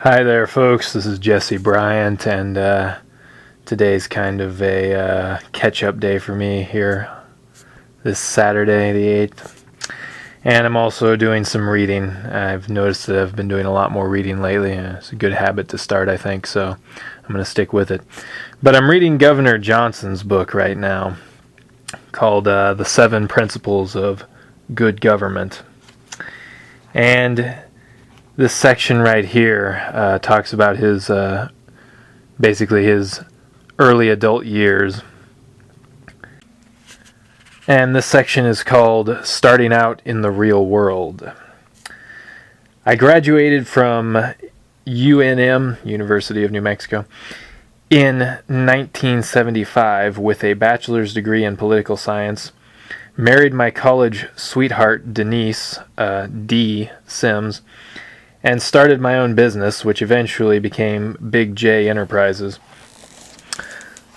Hi there, folks. This is Jesse Bryant, and today's kind of a catch-up day for me here this Saturday, the 8th. And I'm also doing some reading. I've noticed that I've been doing a lot more reading lately, and it's a good habit to start, I think, so I'm going to stick with it. But I'm reading Governor Johnson's book right now called The 7 Principles of Good Government. And this section right here talks about his, basically his early adult years. And this section is called Starting Out in the Real World. I graduated from UNM, University of New Mexico, in 1975 with a bachelor's degree in political science. Married my college sweetheart, Denise D. Sims, and started my own business, which eventually became Big J Enterprises.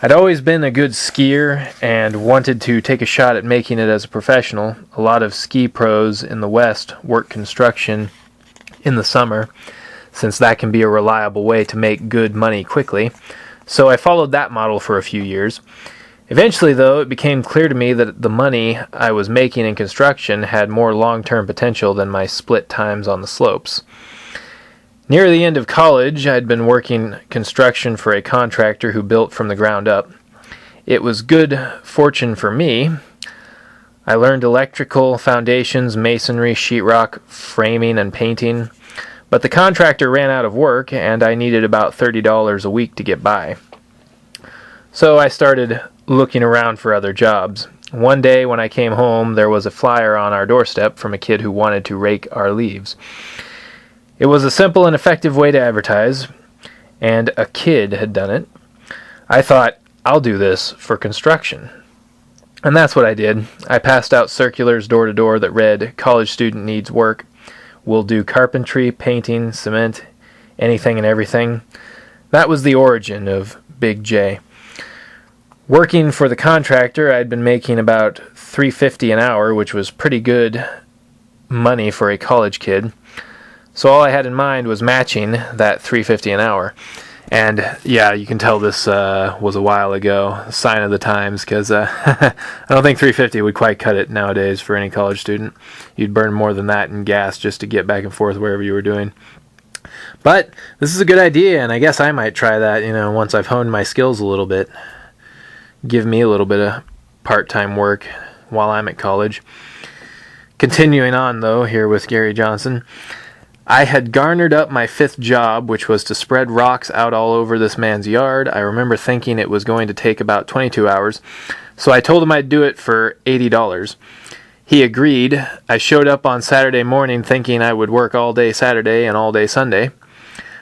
I'd always been a good skier and wanted to take a shot at making it as a professional. A lot of ski pros in the West work construction in the summer, since that can be a reliable way to make good money quickly. So I followed that model for a few years. Eventually, though, it became clear to me that the money I was making in construction had more long-term potential than my split times on the slopes. Near the end of college, I'd been working construction for a contractor who built from the ground up. It was good fortune for me. I learned electrical foundations, masonry, sheetrock, framing, and painting. But the contractor ran out of work, and I needed about $30 a week to get by. So I started looking around for other jobs. One day when I came home, there was a flyer on our doorstep from a kid who wanted to rake our leaves. It was a simple and effective way to advertise, and a kid had done it. I thought, I'll do this for construction. And that's what I did. I passed out circulars door to door that read, "College student needs work. We'll do carpentry, painting, cement, anything and everything." That was the origin of Big J. Working for the contractor, I'd been making about $3.50 an hour, which was pretty good money for a college kid. So all I had in mind was matching that $3.50 an hour. And yeah, you can tell this was a while ago, a sign of the times, because I don't think $3.50 would quite cut it nowadays for any college student. You'd burn more than that in gas just to get back and forth wherever you were doing. But this is a good idea, and I guess I might try that, once I've honed my skills a little bit. Give me a little bit of part-time work while I'm at college. Continuing on, though, here with Gary Johnson. I had garnered up my 5th job, which was to spread rocks out all over this man's yard. I remember thinking it was going to take about 22 hours, so I told him I'd do it for $80. He agreed. I showed up on Saturday morning thinking I would work all day Saturday and all day Sunday.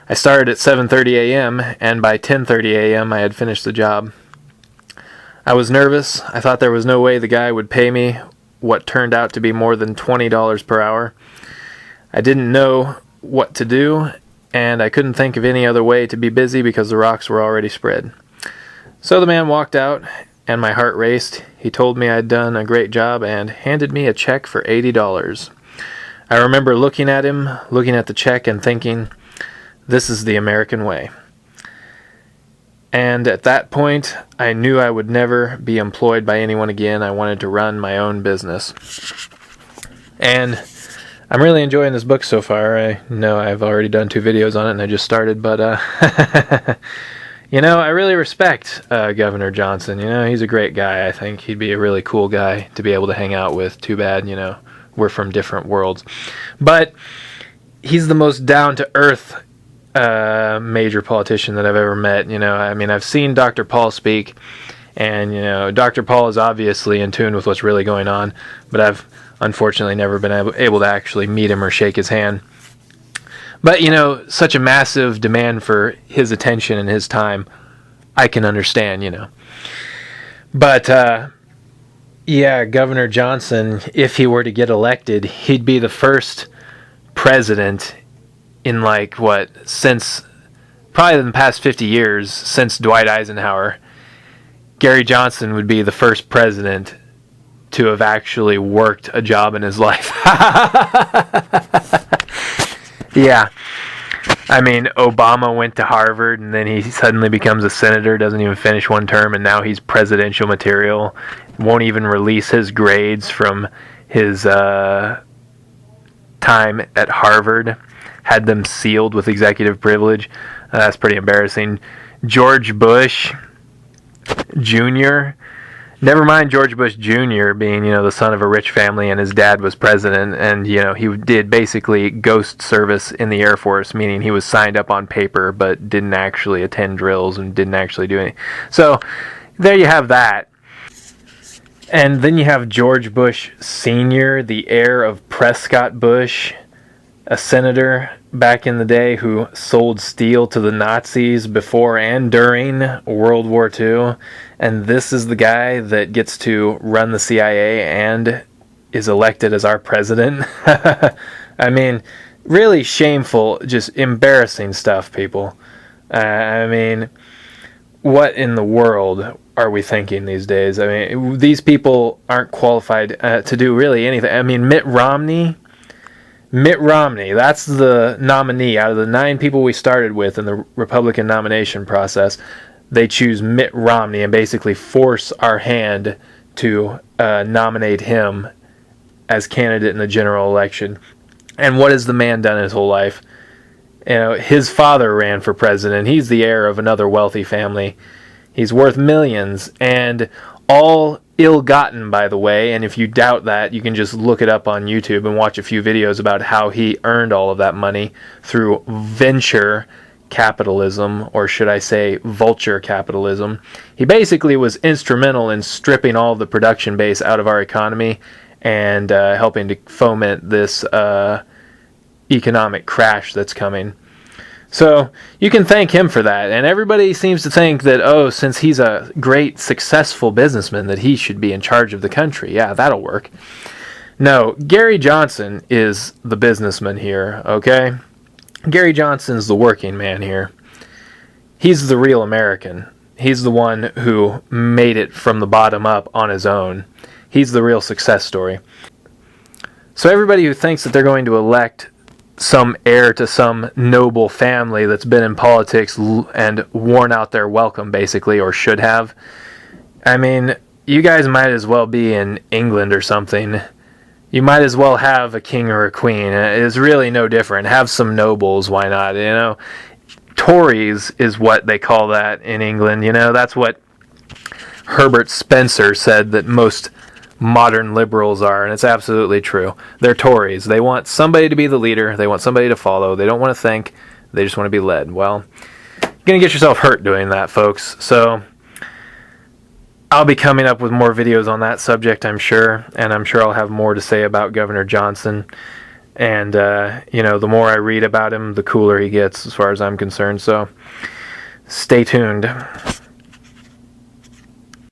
I started at 7:30 a.m., and by 10:30 a.m. I had finished the job. I was nervous. I thought there was no way the guy would pay me what turned out to be more than $20 per hour. I didn't know what to do, and I couldn't think of any other way to be busy because the rocks were already spread. So the man walked out, and my heart raced. He told me I'd done a great job and handed me a check for $80. I remember looking at him, looking at the check, and thinking, this is the American way. And at that point, I knew I would never be employed by anyone again. I wanted to run my own business. And I'm really enjoying this book so far. I know I've already done 2 videos on it and I just started, but I really respect Governor Johnson. He's a great guy. I think he'd be a really cool guy to be able to hang out with. Too bad, we're from different worlds. But he's the most down-to-earth major politician that I've ever met. I've seen Dr. Paul speak, and Dr. Paul is obviously in tune with what's really going on, but I've unfortunately never been able to actually meet him or shake his hand. But such a massive demand for his attention and his time, I can understand. But Governor Johnson, if he were to get elected, he'd be the first president in since probably in the past 50 years, since Dwight Eisenhower. Gary Johnson would be the first president to have actually worked a job in his life. Yeah. I mean, Obama went to Harvard and then he suddenly becomes a senator, doesn't even finish one term, and now he's presidential material. Won't even release his grades from his time at Harvard. Had them sealed with executive privilege. That's pretty embarrassing. George Bush Jr. Never mind George Bush Jr. being, the son of a rich family and his dad was president, and, he did basically ghost service in the Air Force, meaning he was signed up on paper but didn't actually attend drills and didn't actually do anything. So, there you have that. And then you have George Bush Sr., the heir of Prescott Bush, a senator back in the day who sold steel to the Nazis before and during World War II. And this is the guy that gets to run the CIA and is elected as our president. I mean, really shameful, just embarrassing stuff, people. I mean, what in the world are we thinking these days? I mean, these people aren't qualified to do really anything. I mean, Mitt Romney, that's the nominee. Out of the 9 people we started with in the Republican nomination process, they choose Mitt Romney and basically force our hand to nominate him as candidate in the general election. And what has the man done his whole life? His father ran for president. He's the heir of another wealthy family. He's worth millions, and all ill-gotten, by the way. And if you doubt that, you can just look it up on YouTube and watch a few videos about how he earned all of that money through venture capitalism, or should I say vulture capitalism. He basically was instrumental in stripping all of the production base out of our economy and helping to foment this economic crash that's coming. So you can thank him for that. And everybody seems to think that, since he's a great, successful businessman, that he should be in charge of the country. Yeah, that'll work. No, Gary Johnson is the businessman here, okay? Gary Johnson's the working man here. He's the real American. He's the one who made it from the bottom up on his own. He's the real success story. So everybody who thinks that they're going to elect some heir to some noble family that's been in politics and worn out their welcome, basically, or should have, I mean, you guys might as well be in England or something. You might as well have a king or a queen. It's really no different. Have some nobles, why not? Tories is what they call that in England. That's what Herbert Spencer said that most modern liberals are, and it's absolutely true. They're Tories. They want somebody to be the leader. They want somebody to follow. They don't want to think. They just want to be led. Well, you're going to get yourself hurt doing that, folks. So I'll be coming up with more videos on that subject, I'm sure, and I'm sure I'll have more to say about Governor Johnson. And, the more I read about him, the cooler he gets as far as I'm concerned. So stay tuned.